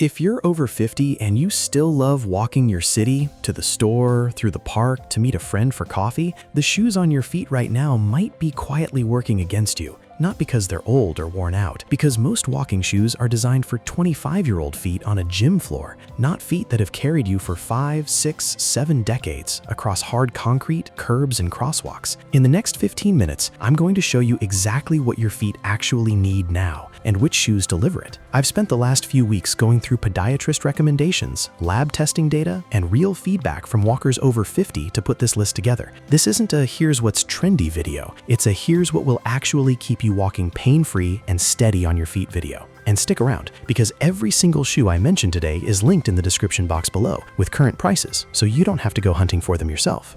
If you're over 50 and you still love walking your city, to the store, through the park, to meet a friend for coffee, the shoes on your feet right now might be quietly working against you. Not because they're old or worn out, because most walking shoes are designed for 25-year-old feet on a gym floor, not feet that have carried you for 5, 6, 7 decades across hard concrete, curbs, and crosswalks. In the next 15 minutes, I'm going to show you exactly what your feet actually need now and which shoes deliver it. I've spent the last few weeks going through podiatrist recommendations, lab testing data, and real feedback from walkers over 50 to put this list together. This isn't a here's what's trendy video, it's a here's what will actually keep you walking pain-free and steady on your feet video. And stick around, because every single shoe I mentioned today is linked in the description box below with current prices, so you don't have to go hunting for them yourself.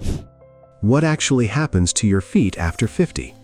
What actually happens to your feet after 50?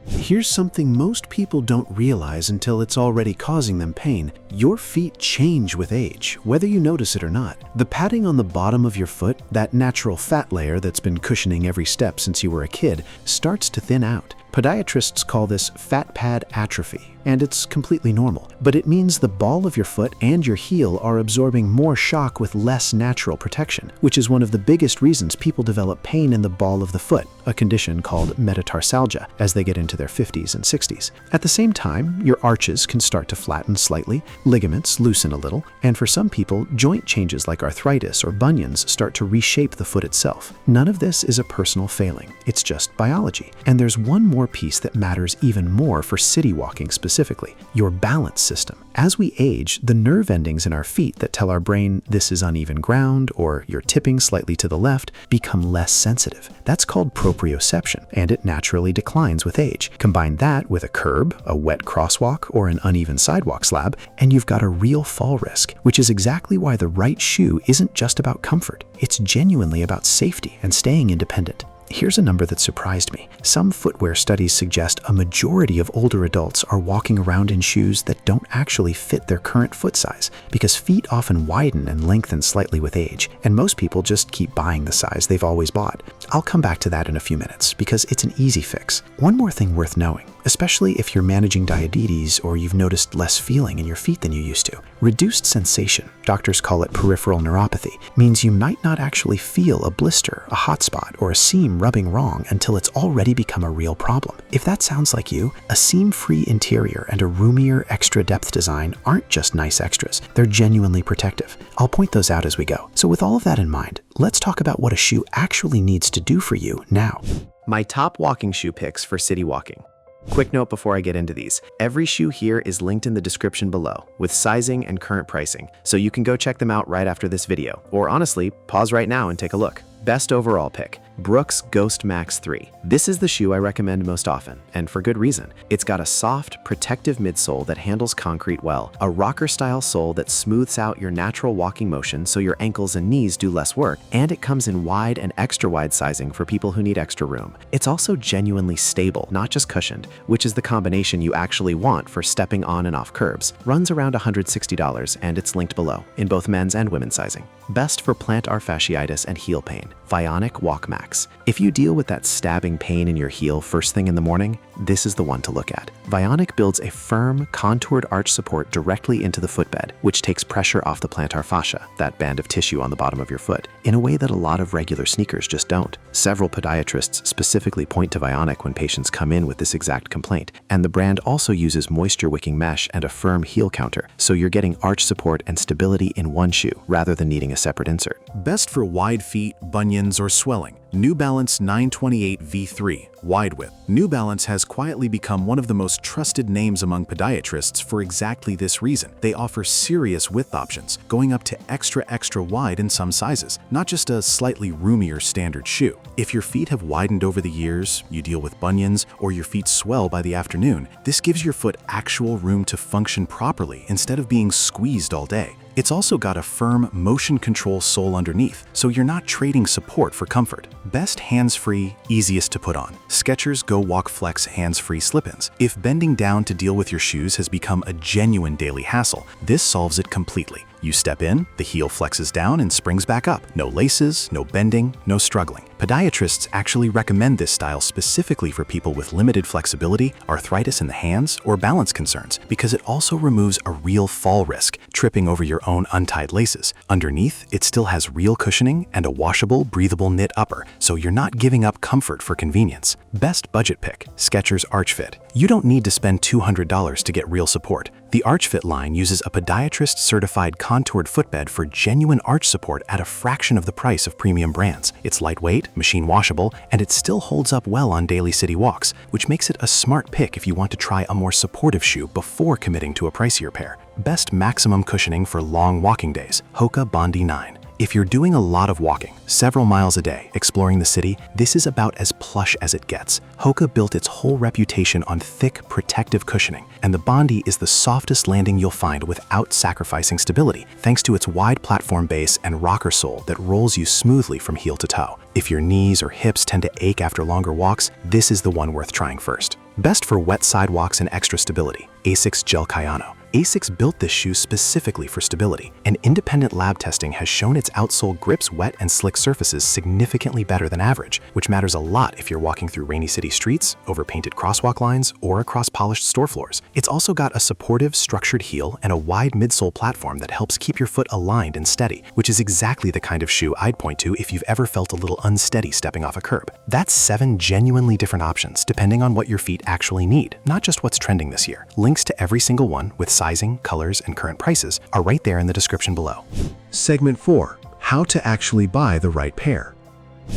Here's something most people don't realize until it's already causing them pain. Your feet change with age, whether you notice it or not. The padding on the bottom of your foot, that natural fat layer that's been cushioning every step since you were a kid, starts to thin out. Podiatrists call this fat pad atrophy, and it's completely normal. But it means the ball of your foot and your heel are absorbing more shock with less natural protection, which is one of the biggest reasons people develop pain in the ball of the foot, a condition called metatarsalgia, as they get into their 50s and 60s. At the same time, your arches can start to flatten slightly, ligaments loosen a little, and for some people, joint changes like arthritis or bunions start to reshape the foot itself. None of this is a personal failing, it's just biology. And there's one more piece that matters even more for city walking specifically, your balance system. As we age, the nerve endings in our feet that tell our brain this is uneven ground or you're tipping slightly to the left become less sensitive. That's called proprioception, and it naturally declines with age. Combine that with a curb, a wet crosswalk, or an uneven sidewalk slab, and you've got a real fall risk, which is exactly why the right shoe isn't just about comfort. It's genuinely about safety and staying independent. Here's a number that surprised me. Some footwear studies suggest a majority of older adults are walking around in shoes that don't actually fit their current foot size, because feet often widen and lengthen slightly with age, and most people just keep buying the size they've always bought. I'll come back to that in a few minutes, because it's an easy fix. One more thing worth knowing, especially if you're managing diabetes or you've noticed less feeling in your feet than you used to. Reduced sensation, doctors call it peripheral neuropathy, means you might not actually feel a blister, a hot spot, or a seam rubbing wrong until it's already become a real problem. If that sounds like you, a seam-free interior and a roomier, extra depth design aren't just nice extras, they're genuinely protective. I'll point those out as we go. So with all of that in mind, let's talk about what a shoe actually needs to do for you now. My top walking shoe picks for city walking. Quick note before I get into these, every shoe here is linked in the description below with sizing and current pricing, so you can go check them out right after this video, or honestly, pause right now and take a look. Best overall pick, Brooks Ghost Max 3. This is the shoe I recommend most often, and for good reason. It's got a soft, protective midsole that handles concrete well, a rocker-style sole that smooths out your natural walking motion so your ankles and knees do less work, and it comes in wide and extra-wide sizing for people who need extra room. It's also genuinely stable, not just cushioned, which is the combination you actually want for stepping on and off curbs. Runs around $160, and it's linked below, in both men's and women's sizing. Best for plantar fasciitis and heel pain. Vionic Walk Max. If you deal with that stabbing pain in your heel first thing in the morning, this is the one to look at. Vionic builds a firm, contoured arch support directly into the footbed, which takes pressure off the plantar fascia, that band of tissue on the bottom of your foot, in a way that a lot of regular sneakers just don't. Several podiatrists specifically point to Vionic when patients come in with this exact complaint, and the brand also uses moisture-wicking mesh and a firm heel counter, so you're getting arch support and stability in one shoe, rather than needing a separate insert. Best for wide feet, bunions, or swelling. New Balance 928 V3 Wide Width. New Balance has quietly become one of the most trusted names among podiatrists for exactly this reason. They offer serious width options, going up to extra wide in some sizes, not just a slightly roomier standard shoe. If your feet have widened over the years, you deal with bunions, or your feet swell by the afternoon, this gives your foot actual room to function properly instead of being squeezed all day. It's also got a firm motion control sole underneath, so you're not trading support for comfort. Best hands-free, easiest to put on. Skechers Go Walk Flex hands-free slip-ins. If bending down to deal with your shoes has become a genuine daily hassle, this solves it completely. You step in, the heel flexes down and springs back up. No laces, no bending, no struggling. Podiatrists actually recommend this style specifically for people with limited flexibility, arthritis in the hands, or balance concerns because it also removes a real fall risk, tripping over your own untied laces. Underneath, it still has real cushioning and a washable, breathable knit upper, so you're not giving up comfort for convenience. Best budget pick, Skechers Arch Fit. You don't need to spend $200 to get real support. The Arch Fit line uses a podiatrist-certified contoured footbed for genuine arch support at a fraction of the price of premium brands. It's lightweight, machine washable, and it still holds up well on daily city walks, which makes it a smart pick if you want to try a more supportive shoe before committing to a pricier pair. Best maximum cushioning for long walking days, Hoka Bondi 9. If you're doing a lot of walking, several miles a day, exploring the city, this is about as plush as it gets. Hoka built its whole reputation on thick, protective cushioning, and the Bondi is the softest landing you'll find without sacrificing stability, thanks to its wide platform base and rocker sole that rolls you smoothly from heel to toe. If your knees or hips tend to ache after longer walks, this is the one worth trying first. Best for wet sidewalks and extra stability, Asics Gel Kayano. Asics built this shoe specifically for stability, and independent lab testing has shown its outsole grips wet and slick surfaces significantly better than average, which matters a lot if you're walking through rainy city streets, over painted crosswalk lines, or across polished store floors. It's also got a supportive, structured heel and a wide midsole platform that helps keep your foot aligned and steady, which is exactly the kind of shoe I'd point to if you've ever felt a little unsteady stepping off a curb. That's 7 genuinely different options depending on what your feet actually need, not just what's trending this year. Links to every single one with sizing, colors, and current prices are right there in the description below. Segment 4. How to actually buy the right pair.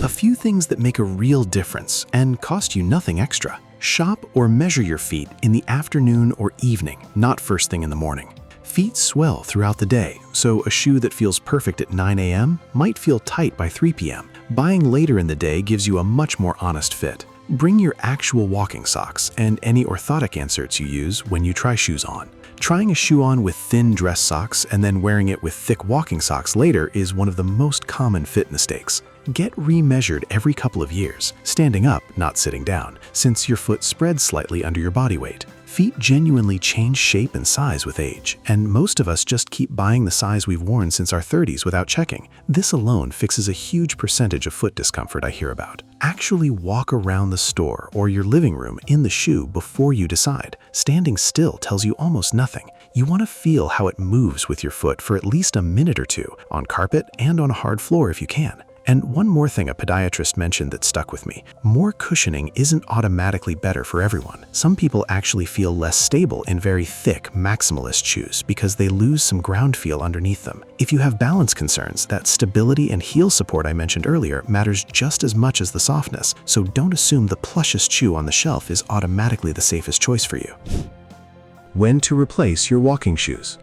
A few things that make a real difference and cost you nothing extra. Shop or measure your feet in the afternoon or evening, not first thing in the morning. Feet swell throughout the day, so a shoe that feels perfect at 9 a.m. might feel tight by 3 p.m. Buying later in the day gives you a much more honest fit. Bring your actual walking socks and any orthotic inserts you use when you try shoes on. Trying a shoe on with thin dress socks and then wearing it with thick walking socks later is one of the most common fit mistakes. Get remeasured every couple of years, standing up, not sitting down, since your foot spreads slightly under your body weight. Feet genuinely change shape and size with age, and most of us just keep buying the size we've worn since our 30s without checking. This alone fixes a huge percentage of foot discomfort I hear about. Actually walk around the store or your living room in the shoe before you decide. Standing still tells you almost nothing. You want to feel how it moves with your foot for at least a minute or two, on carpet and on a hard floor if you can. And one more thing a podiatrist mentioned that stuck with me. More cushioning isn't automatically better for everyone. Some people actually feel less stable in very thick, maximalist shoes because they lose some ground feel underneath them. If you have balance concerns, that stability and heel support I mentioned earlier matters just as much as the softness, so don't assume the plushest shoe on the shelf is automatically the safest choice for you. When to replace your walking shoes.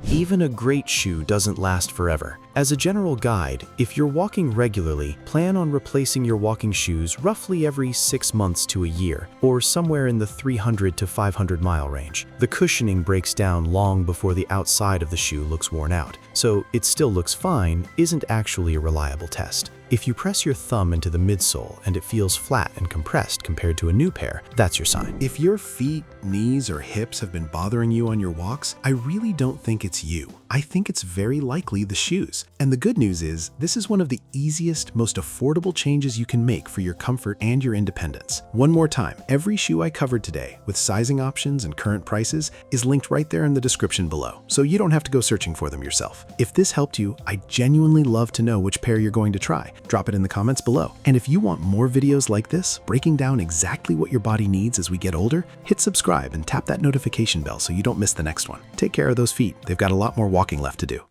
Even a great shoe doesn't last forever. As a general guide, if you're walking regularly, plan on replacing your walking shoes roughly every 6 months to a year, or somewhere in the 300 to 500 mile range. The cushioning breaks down long before the outside of the shoe looks worn out, so it still looks fine isn't actually a reliable test. If you press your thumb into the midsole and it feels flat and compressed compared to a new pair, that's your sign. If your feet, knees, or hips have been bothering you on your walks, I really don't think it's you. I think it's very likely the shoes. And the good news is, this is one of the easiest, most affordable changes you can make for your comfort and your independence. One more time, every shoe I covered today, with sizing options and current prices, is linked right there in the description below, so you don't have to go searching for them yourself. If this helped you, I genuinely love to know which pair you're going to try. Drop it in the comments below. And if you want more videos like this, breaking down exactly what your body needs as we get older, hit subscribe and tap that notification bell so you don't miss the next one. Take care of those feet. They've got a lot more walking left to do.